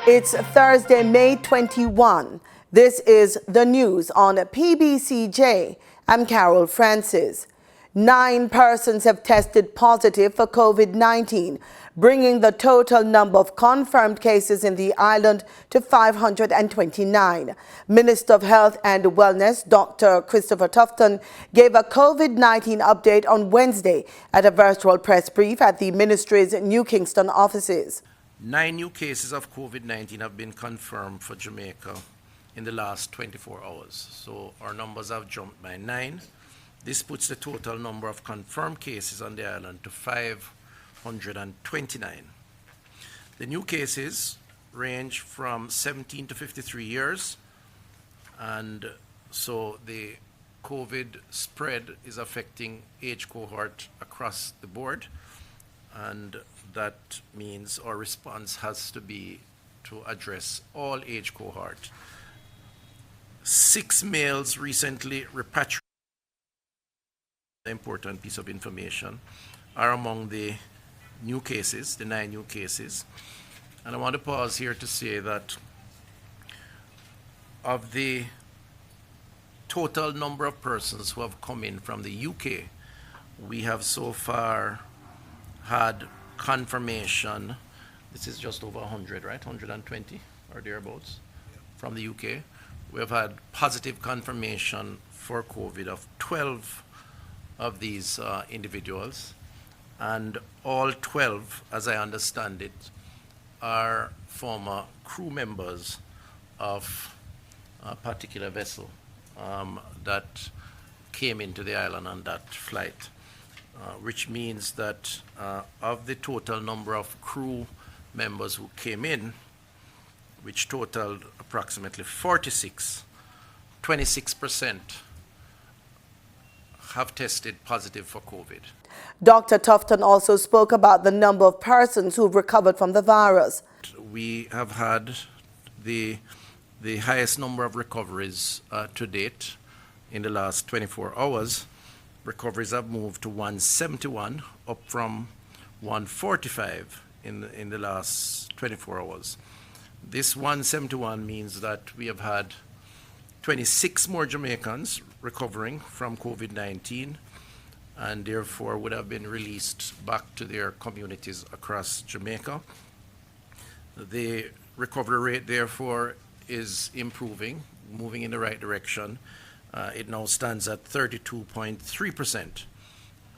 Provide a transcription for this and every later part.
It's Thursday, May 21. This is the news on PBCJ. I'm Carol Francis. 9 persons have tested positive for COVID-19, bringing the total number of confirmed cases in the island to 529. Minister of Health and Wellness, Dr. Christopher Tufton, gave a COVID-19 update on Wednesday at a virtual press brief at the ministry's New Kingston offices. 9 new cases of COVID-19 have been confirmed for Jamaica in the last 24 hours. So our numbers have jumped by 9. This puts the total number of confirmed cases on the island to 529. The new cases range from 17 to 53 years, and so the COVID spread is affecting age cohort across the board, and that means our response has to be to address all age cohort. 6 males recently repatriated, the important piece of information, are among the new cases, the 9 new cases. And I want to pause here to say that of the total number of persons who have come in from the UK, we have so far had confirmation, this is just over 100, right? 120 or thereabouts from the UK. We have had positive confirmation for COVID of 12 of these individuals, and all 12, as I understand it, are former crew members of a particular vessel that came into the island on that flight. Which means that of the total number of crew members who came in, which totaled approximately 46, 26% have tested positive for COVID. Dr. Tufton also spoke about the number of persons who've recovered from the virus. We have had the highest number of recoveries to date in the last 24 hours. Recoveries have moved to 171, up from 145 in the last 24 hours. This 171 means that we have had 26 more Jamaicans recovering from COVID-19, and therefore would have been released back to their communities across Jamaica. The recovery rate, therefore, is improving, moving in the right direction. It now stands at 32.3%,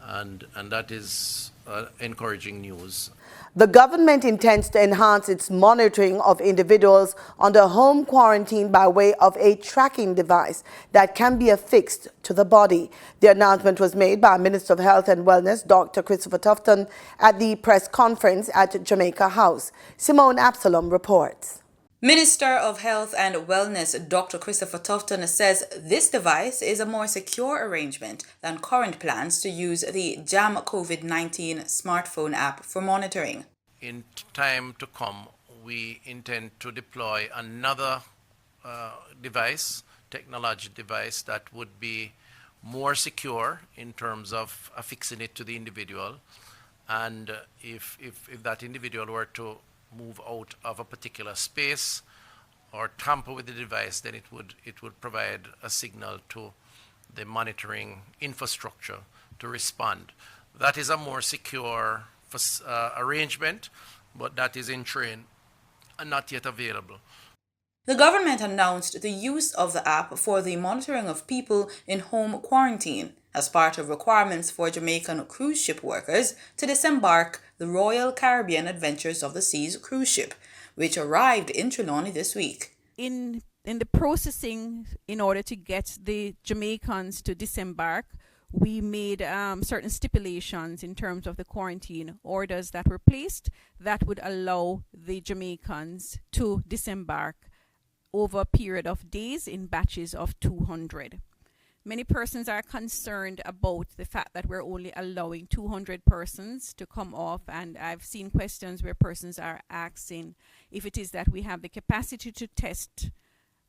and that is encouraging news. The government intends to enhance its monitoring of individuals under home quarantine by way of a tracking device that can be affixed to the body. The announcement was made by Minister of Health and Wellness, Dr. Christopher Tufton, at the press conference at Jamaica House. Simone Absalom reports. Minister of Health and Wellness Dr. Christopher Tufton says this device is a more secure arrangement than current plans to use the Jam COVID-19 smartphone app for monitoring. In time to come, we intend to deploy another technology device that would be more secure in terms of affixing it to the individual. And if that individual were to move out of a particular space or tamper with the device, then it would provide a signal to the monitoring infrastructure to respond. That is a more secure arrangement, but that is in train and not yet available. The government announced the use of the app for the monitoring of people in home quarantine as part of requirements for Jamaican cruise ship workers to disembark the Royal Caribbean Adventures of the Seas cruise ship, which arrived in Trelawney this week. In the processing, in order to get the Jamaicans to disembark, we made certain stipulations in terms of the quarantine orders that were placed that would allow the Jamaicans to disembark over a period of days in batches of 200. Many persons are concerned about the fact that we're only allowing 200 persons to come off, and I've seen questions where persons are asking if it is that we have the capacity to test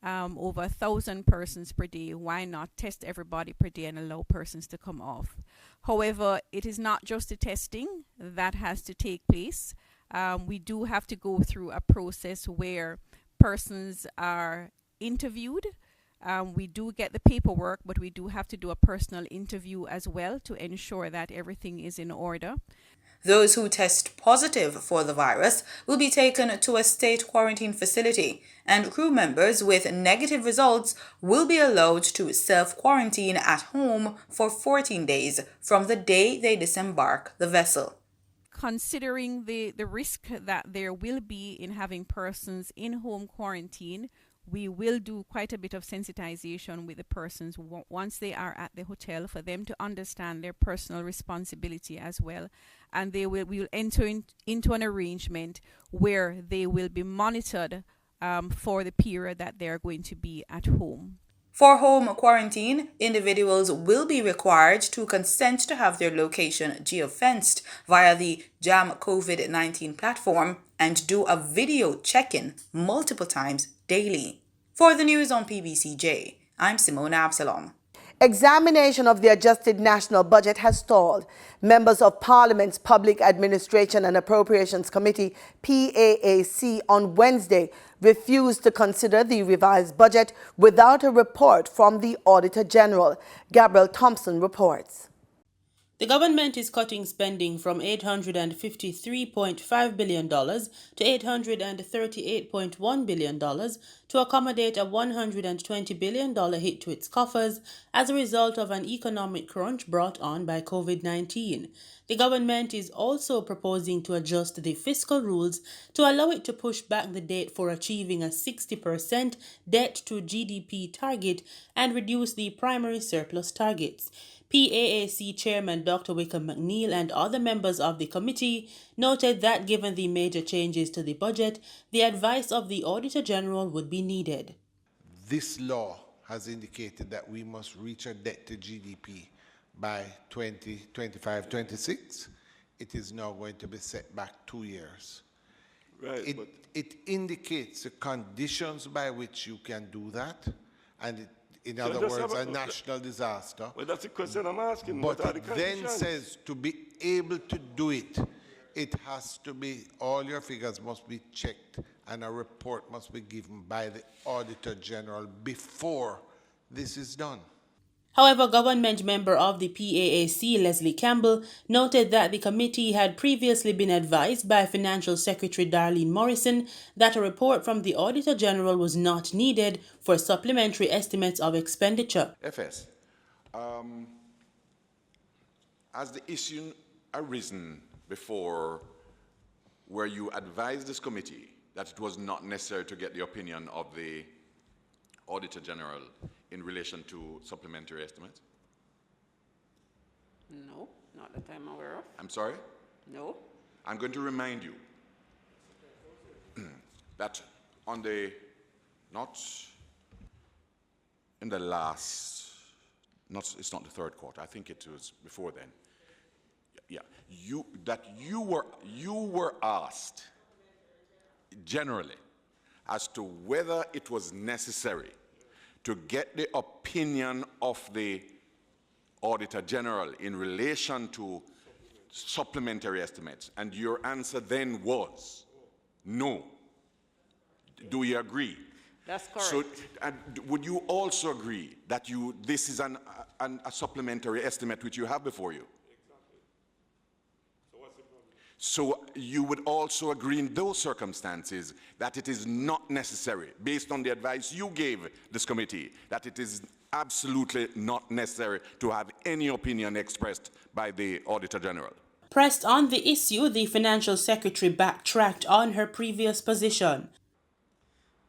over 1,000 persons per day, why not test everybody per day and allow persons to come off? However, it is not just the testing that has to take place. We do have to go through a process where persons are interviewed. We do get the paperwork, but we do have to do a personal interview as well to ensure that everything is in order. Those who test positive for the virus will be taken to a state quarantine facility, and crew members with negative results will be allowed to self-quarantine at home for 14 days from the day they disembark the vessel. Considering the risk that there will be in having persons in home quarantine, we will do quite a bit of sensitization with the persons once they are at the hotel for them to understand their personal responsibility as well. And we will enter into an arrangement where they will be monitored for the period that they are going to be at home. For home quarantine, individuals will be required to consent to have their location geofenced via the Jam COVID-19 platform and do a video check-in multiple times daily. For the news on PBCJ, I'm Simona Absalom. Examination of the adjusted national budget has stalled. Members of Parliament's Public Administration and Appropriations Committee, PAAC, on Wednesday refused to consider the revised budget without a report from the Auditor General. Gabriel Thompson reports. The government is cutting spending from $853.5 billion to $838.1 billion to accommodate a $120 billion hit to its coffers as a result of an economic crunch brought on by COVID-19. The government is also proposing to adjust the fiscal rules to allow it to push back the date for achieving a 60% debt to GDP target and reduce the primary surplus targets. PAAC Chairman Dr. Wickham McNeil and other members of the committee noted that given the major changes to the budget, the advice of the Auditor General would be needed. This law has indicated that we must reach a debt to GDP by 2025-26. It is now going to be set back 2 years. Right, it indicates the conditions by which you can do that, and in other words, a national disaster. Well, that's the question I'm asking. But what are the it then conditions? says to be able to do it, it has to be, all your figures must be checked and a report must be given by the Auditor General before this is done. However, government member of the PAAC, Leslie Campbell, noted that the committee had previously been advised by Financial Secretary Darlene Morrison that a report from the Auditor General was not needed for supplementary estimates of expenditure. FS, has the issue arisen before where you advised this committee that it was not necessary to get the opinion of the Auditor General in relation to supplementary estimates? No, not that I'm aware of. I'm sorry? No. I'm going to remind you that on the, not in the last, it's not the third quarter, I think it was before then. Yeah, you were asked generally as to whether it was necessary to get the opinion of the Auditor General in relation to supplementary estimates, and your answer then was no. Do you agree? That's correct. So, would you also agree that this is a supplementary estimate which you have before you? So you would also agree in those circumstances that it is not necessary, based on the advice you gave this committee, that it is absolutely not necessary to have any opinion expressed by the Auditor General. Pressed on the issue, the Financial Secretary backtracked on her previous position.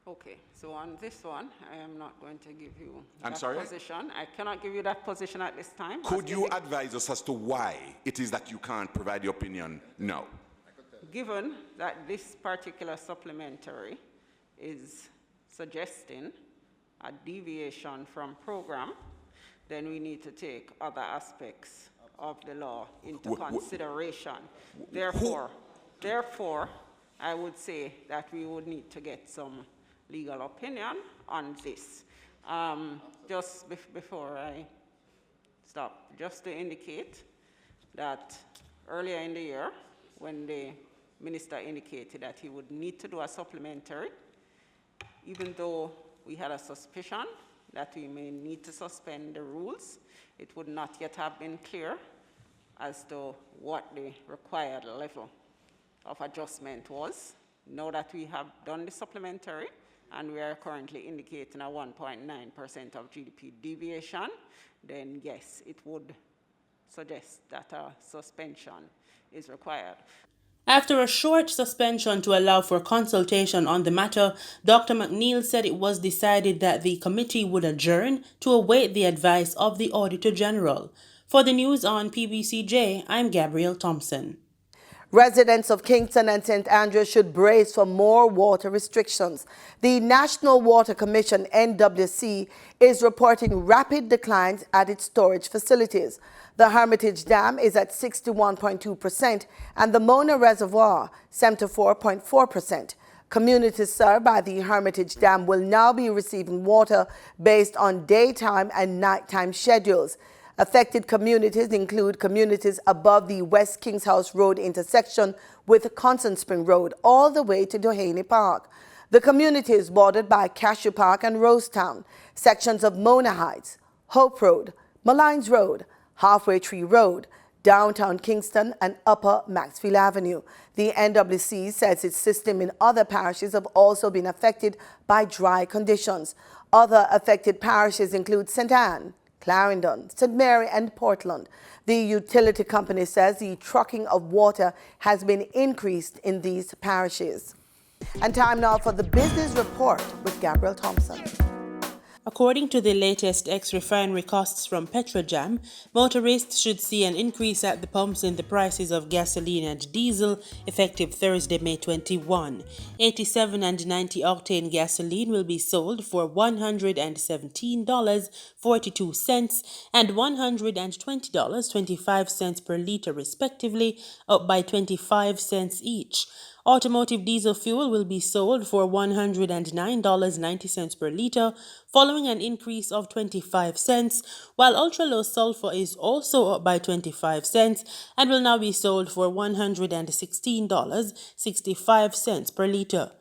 Okay, so on this one, I am not going to give you I'm that sorry? position. I cannot give you that position at this time. Could you advise us as to why it is that you can't provide the opinion now? Given that this particular supplementary is suggesting a deviation from program, then we need to take other aspects of the law into consideration. Therefore, I would say that we would need to get some legal opinion on this. Just before I stop, just to indicate that earlier in the year, when the Minister indicated that he would need to do a supplementary, even though we had a suspicion that we may need to suspend the rules. It would not yet have been clear as to what the required level of adjustment was. Now that we have done the supplementary and we are currently indicating a 1.9% of GDP deviation, then yes, it would suggest that a suspension is required. After a short suspension to allow for consultation on the matter, Dr. McNeil said it was decided that the committee would adjourn to await the advice of the Auditor General. For the news on PBCJ, I'm Gabrielle Thompson. Residents of Kingston and St. Andrews should brace for more water restrictions. The National Water Commission, NWC, is reporting rapid declines at its storage facilities. The Hermitage Dam is at 61.2% and the Mona Reservoir 74.4%. Communities served by the Hermitage Dam will now be receiving water based on daytime and nighttime schedules. Affected communities include communities above the West Kings House Road intersection with Constant Spring Road all the way to Doheny Park. The community is bordered by Cashew Park and Rosetown, sections of Mona Heights, Hope Road, Malines Road, Halfway Tree Road, downtown Kingston and Upper Maxfield Avenue. The NWC says its system in other parishes have also been affected by dry conditions. Other affected parishes include St. Anne, Clarendon, St. Mary and Portland. The utility company says the trucking of water has been increased in these parishes. And time now for the business report with Gabrielle Thompson. According to the latest ex-refinery costs from Petrojam, motorists should see an increase at the pumps in the prices of gasoline and diesel effective Thursday, May 21. 87 and 90 octane gasoline will be sold for $117.42 and $120.25 per liter respectively, up by 25 cents each. Automotive diesel fuel will be sold for $109.90 per liter, following an increase of 25 cents, while ultra-low sulfur is also up by 25 cents and will now be sold for $116.65 per liter.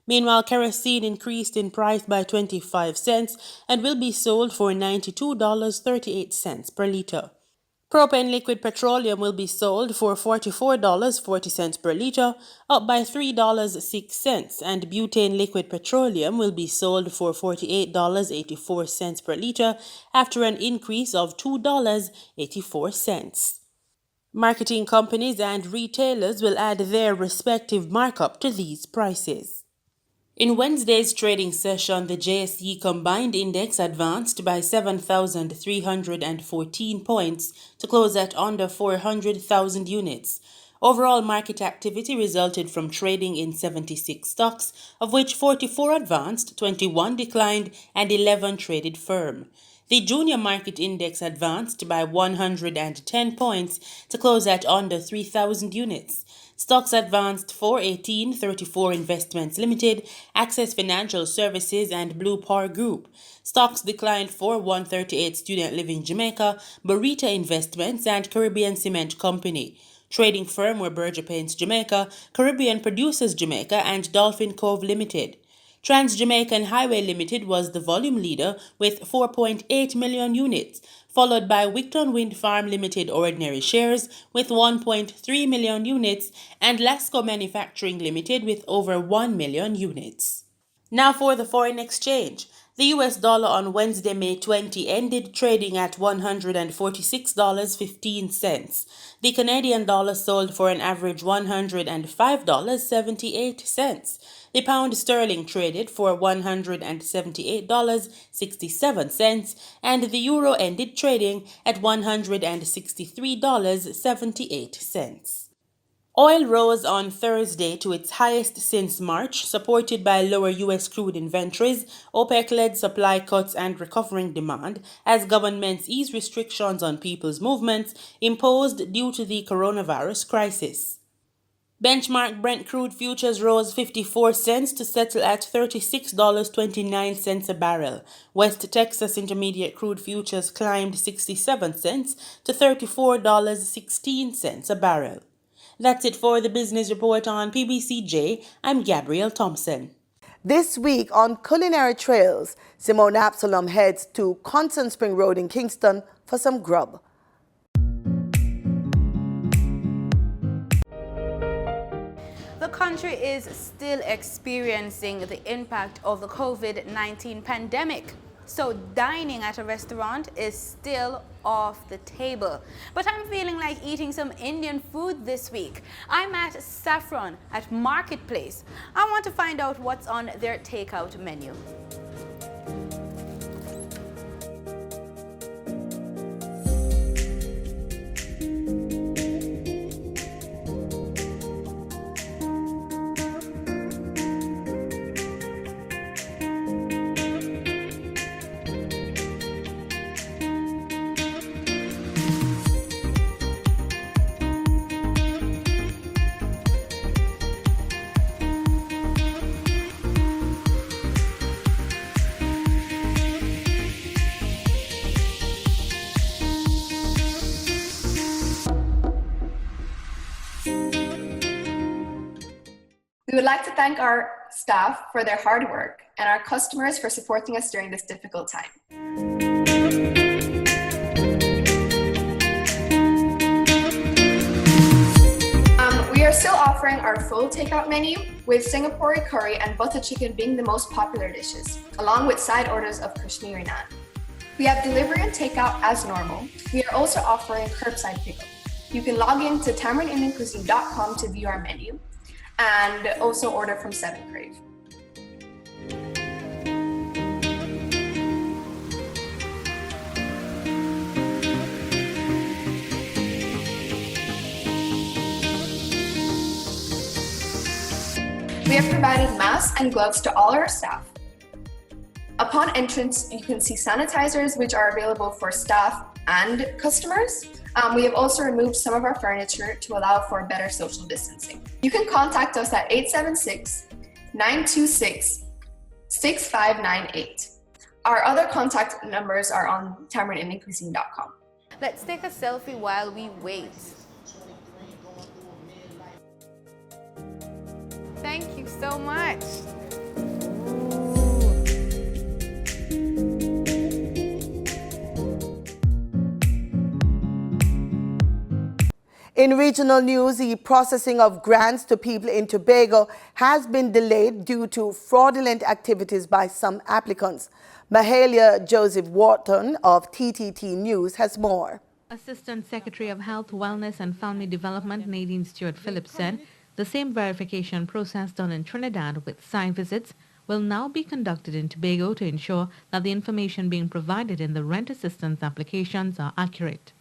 Meanwhile, kerosene increased in price by 25 cents and will be sold for $92.38 per liter. Propane liquid petroleum will be sold for $44.40 per liter, up by $3.06, and butane liquid petroleum will be sold for $48.84 per liter after an increase of $2.84. Marketing companies and retailers will add their respective markup to these prices. In Wednesday's trading session, the JSE Combined Index advanced by 7,314 points to close at under 400,000 units. Overall market activity resulted from trading in 76 stocks, of which 44 advanced, 21 declined, and 11 traded firm. The Junior Market Index advanced by 110 points to close at under 3,000 units. Stocks advanced for 1834 Investments Limited, Access Financial Services, and Blue Power Group. Stocks declined for 138 Student Living Jamaica, Burrito Investments, and Caribbean Cement Company. Trading firm were Berger Paints Jamaica, Caribbean Producers Jamaica, and Dolphin Cove Limited. Trans-Jamaican Highway Limited was the volume leader with 4.8 million units, followed by Wigton Wind Farm Limited ordinary shares with 1.3 million units and Lasco Manufacturing Limited with over 1 million units. Now for the foreign exchange. The US dollar on Wednesday, May 20 ended trading at $146.15. The Canadian dollar sold for an average $105.78. The pound sterling traded for $178.67 and the euro ended trading at $163.78. Oil rose on Thursday to its highest since March, supported by lower U.S. crude inventories, OPEC-led supply cuts and recovering demand as governments ease restrictions on people's movements imposed due to the coronavirus crisis. Benchmark Brent crude futures rose 54 cents to settle at $36.29 a barrel. West Texas Intermediate crude futures climbed 67 cents to $34.16 a barrel. That's it for the business report on PBCJ. I'm Gabrielle Thompson. This week on Culinary Trails, Simone Absalom heads to Constant Spring Road in Kingston for some grub. The country is still experiencing the impact of the COVID-19 pandemic. So dining at a restaurant is still off the table. But I'm feeling like eating some Indian food this week. I'm at Saffron at Marketplace. I want to find out what's on their takeout menu. We would like to thank our staff for their hard work and our customers for supporting us during this difficult time. We are still offering our full takeout menu with Singapore curry and butter chicken being the most popular dishes, along with side orders of Kashmiri naan. We have delivery and takeout as normal. We are also offering curbside pickup. You can log in to tamarinindiancuisine.com to view our menu and also order from 7 Crave. We have provided masks and gloves to all our staff. Upon entrance, you can see sanitizers which are available for staff and customers. We have also removed some of our furniture to allow for better social distancing. You can contact us at 876-926-6598. Our other contact numbers are on tamarinindiancuisine.com. Let's take a selfie while we wait. Thank you so much. In regional news, the processing of grants to people in Tobago has been delayed due to fraudulent activities by some applicants. Mahalia Joseph Wharton of TTT News has more. Assistant Secretary of Health, Wellness and Family Development Nadine Stewart Phillips said the same verification process done in Trinidad with site visits will now be conducted in Tobago to ensure that the information being provided in the rent assistance applications are accurate.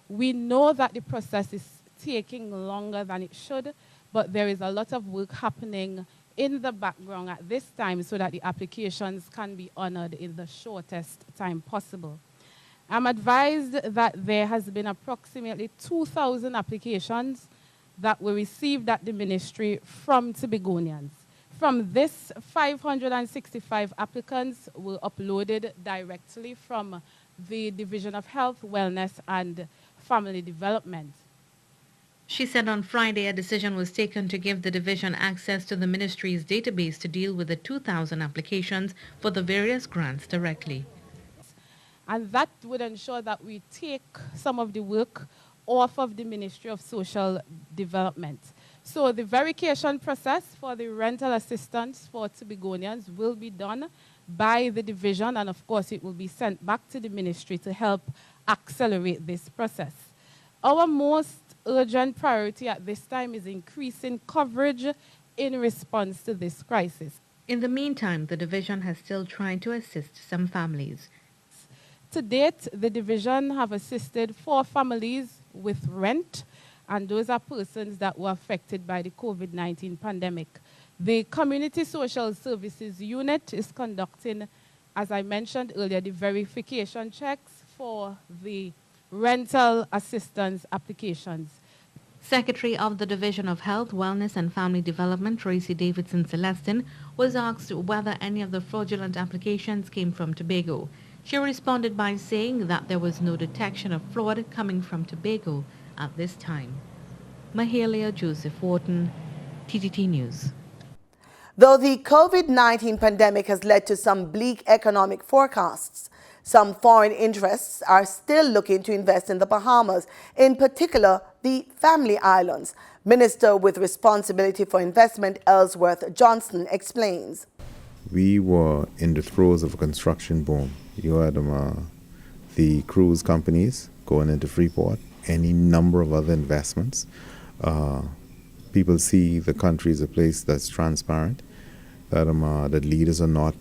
We know that the process is taking longer than it should, but there is a lot of work happening in the background at this time so that the applications can be honored in the shortest time possible. I'm advised that there has been approximately 2,000 applications that were received at the ministry from Tobagonians. From this, 565 applicants were uploaded directly from the Division of Health, Wellness and Family Development. She said on Friday a decision was taken to give the division access to the ministry's database to deal with the 2,000 applications for the various grants directly. And that would ensure that we take some of the work off of the Ministry of Social Development. So the verification process for the rental assistance for Tobagonians will be done by the division, and of course it will be sent back to the ministry to help accelerate this process. Our most urgent priority at this time is increasing coverage in response to this crisis. In the meantime, the division has still tried to assist some families. To date, the division have assisted 4 families with rent, and those are persons that were affected by the COVID-19 pandemic. The Community Social Services Unit is conducting, as I mentioned earlier, the verification checks for the rental assistance applications. Secretary of the Division of Health, Wellness and Family Development, Tracy Davidson Celestin, was asked whether any of the fraudulent applications came from Tobago. She responded by saying that there was no detection of fraud coming from Tobago at this time. Mahalia Joseph Wharton, TTT News. Though the COVID-19 pandemic has led to some bleak economic forecasts, some foreign interests are still looking to invest in the Bahamas, in particular the Family Islands. Minister with responsibility for investment Ellsworth Johnson explains. We were in the throes of a construction boom. You had the cruise companies going into Freeport, any number of other investments. People see the country as a place that's transparent, that leaders are not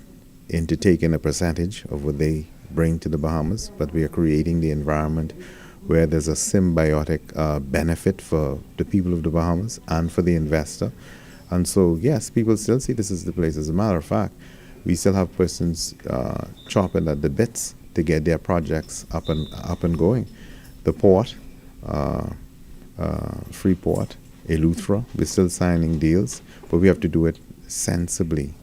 into taking a percentage of what they bring to the Bahamas, but we are creating the environment where there's a symbiotic benefit for the people of the Bahamas and for the investor. And so, yes, people still see this as the place. As a matter of fact, we still have persons chopping at the bits to get their projects up and going. The port, Freeport, Eleuthera, we're still signing deals, but we have to do it sensibly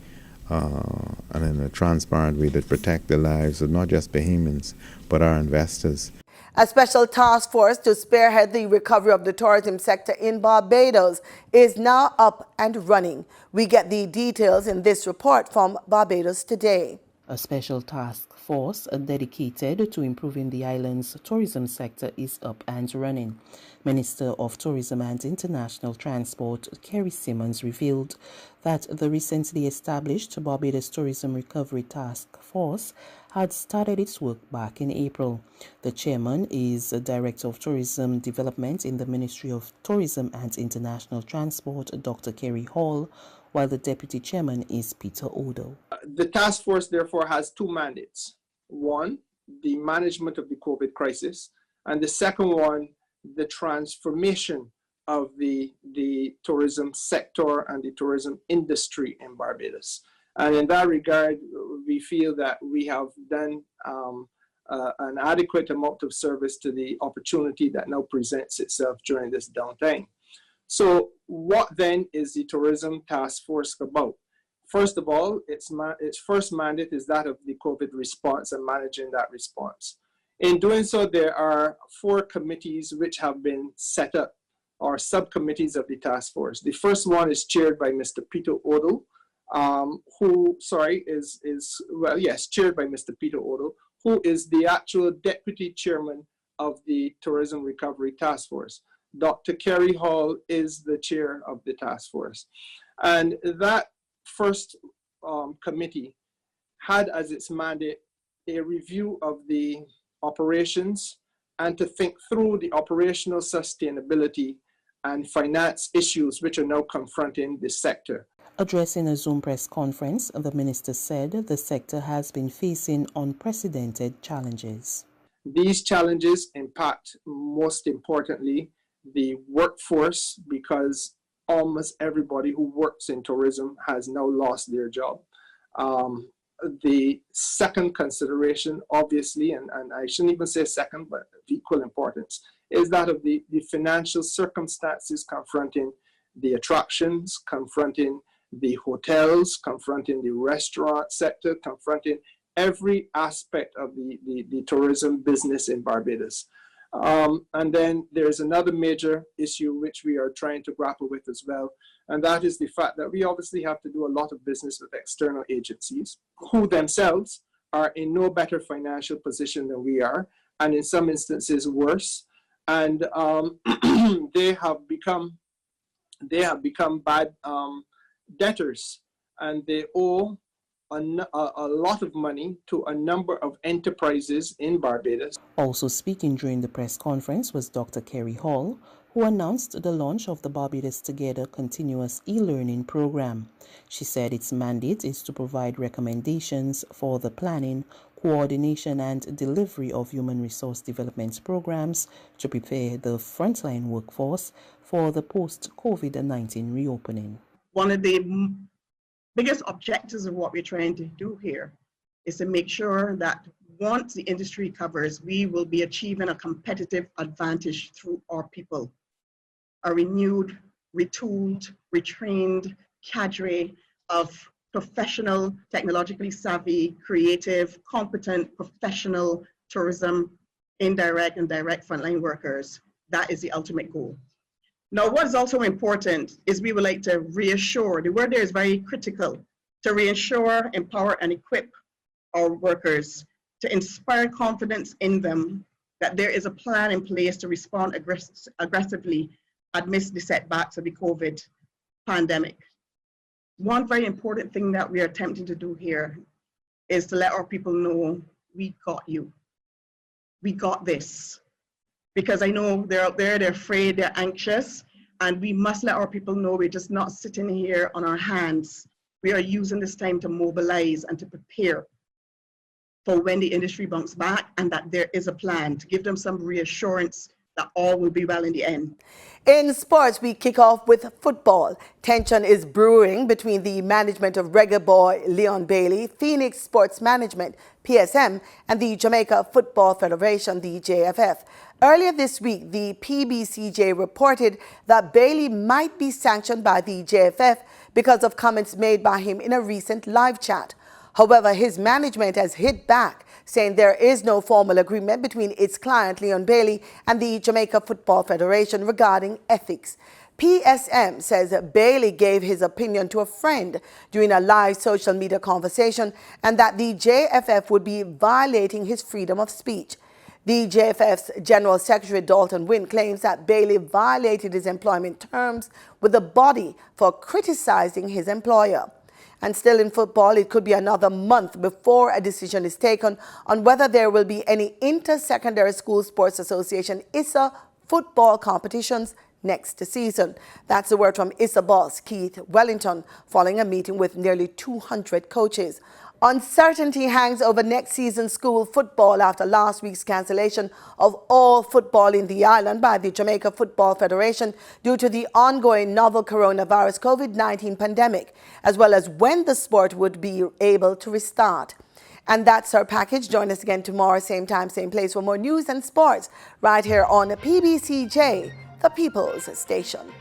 and in a transparent way that protect the lives of not just Bahamians, but our investors. A special task force to spearhead the recovery of the tourism sector in Barbados is now up and running. We get the details in this report from Barbados Today. A special task force dedicated to improving the island's tourism sector is up and running. Minister of Tourism and International Transport Kerry Simmons revealed that the recently established Barbados Tourism Recovery Task Force had started its work back in April. The chairman is Director of Tourism Development in the Ministry of Tourism and International Transport, Dr. Kerry Hall, while the deputy chairman is Peter Odo. The task force therefore has two mandates. One, the management of the COVID crisis, and the second one, the transformation of the tourism sector and the tourism industry in Barbados. And in that regard, we feel that we have done an adequate amount of service to the opportunity that now presents itself during this downtime. So what then is the Tourism Task Force about? First of all, its first mandate is that of the COVID response and managing that response. In doing so, there are 4 committees which have been set up, or subcommittees of the task force. The first one is chaired by Mr. Peter Odo, chaired by Mr. Peter Odo, who is the actual deputy chairman of the Tourism Recovery Task Force. Dr. Kerry Hall is the chair of the task force. And that first committee had as its mandate a review of the operations and to think through the operational sustainability and finance issues which are now confronting the sector. Addressing a Zoom press conference, the minister said the sector has been facing unprecedented challenges. These challenges impact, most importantly, the workforce, because almost everybody who works in tourism has now lost their job. The second consideration, obviously, and I shouldn't even say second, but of equal importance, is that of the financial circumstances confronting the attractions, confronting the hotels, confronting the restaurant sector, confronting every aspect of the tourism business in Barbados. And then there's another major issue which we are trying to grapple with as well, and that is the fact that we obviously have to do a lot of business with external agencies who themselves are in no better financial position than we are, and in some instances worse. And they have become bad debtors, and they owe a lot of money to a number of enterprises in Barbados. Also speaking during the press conference was Dr. Kerry Hall, who announced the launch of the Barbados Together continuous e-learning program. She said its mandate is to provide recommendations for the planning, coordination and delivery of human resource development programs to prepare the frontline workforce for the post-COVID-19 reopening. One of the biggest objectives of what we're trying to do here is to make sure that once the industry recovers, we will be achieving a competitive advantage through our people. A renewed, retooled, retrained cadre of professional, technologically savvy, creative, competent, professional tourism, indirect and direct frontline workers. That is the ultimate goal. Now, what is also important is we would like to reassure, the word there is very critical, to reassure, empower, and equip our workers, to inspire confidence in them that there is a plan in place to respond aggressively amidst the setbacks of the COVID pandemic. One very important thing that we are attempting to do here is to let our people know we got you. We got this. Because I know they're out there, they're afraid, they're anxious, and we must let our people know we're just not sitting here on our hands. We are using this time to mobilize and to prepare for when the industry bounces back, and that there is a plan to give them some reassurance that all will be well in the end. In sports, we kick off with football. Tension is brewing between the management of Reggae Boy Leon Bailey, Phoenix Sports Management, PSM, and the Jamaica Football Federation, the JFF. Earlier this week, the PBCJ reported that Bailey might be sanctioned by the JFF because of comments made by him in a recent live chat. However, his management has hit back, saying there is no formal agreement between its client, Leon Bailey, and the Jamaica Football Federation regarding ethics. PSM says that Bailey gave his opinion to a friend during a live social media conversation and that the JFF would be violating his freedom of speech. The JFF's General Secretary Dalton Wynn claims that Bailey violated his employment terms with the body for criticizing his employer. And still in football, it could be another month before a decision is taken on whether there will be any Inter-Secondary School Sports Association Issa football competitions next season. That's the word from Issa boss Keith Wellington following a meeting with nearly 200 coaches. Uncertainty hangs over next season's school football after last week's cancellation of all football in the island by the Jamaica Football Federation due to the ongoing novel coronavirus COVID-19 pandemic, as well as when the sport would be able to restart. And that's our package. Join us again tomorrow, same time, same place for more news and sports right here on PBCJ, the People's Station.